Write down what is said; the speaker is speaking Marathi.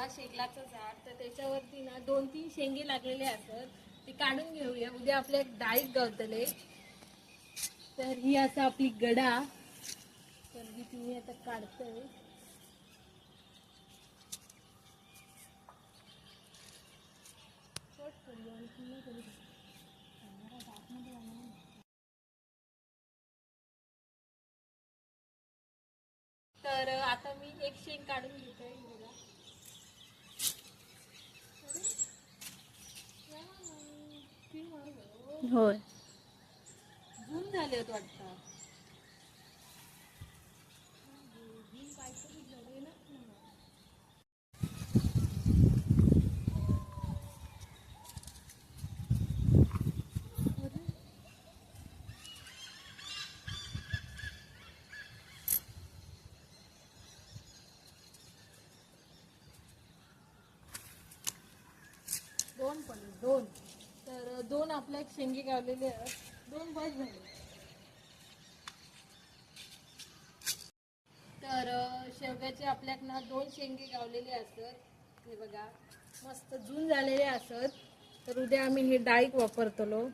बघा शेगलाचं झाड, तर त्याच्यावरती ना 2-3 शेंगे लागलेले असतात, ते काढून घेऊया. उद्या आपल्या डाळीत गावतले. तर ही असा आपली गडा, तर ही तुम्ही आता काढतोय. तर आता मी एक शेंग काढून घेतोय बघा. होय झूम झाले होत वाटतं. दोन तर दोन आपल्या शेंगे गावलेले आहेत. 2 बस झाले. तर शेवग्याचे आपल्याकडनं 2 शेंगे गावलेले असतात. हे बघा मस्त जून झालेले असत. तर उद्या आम्ही हे डाळीत वापरतलो.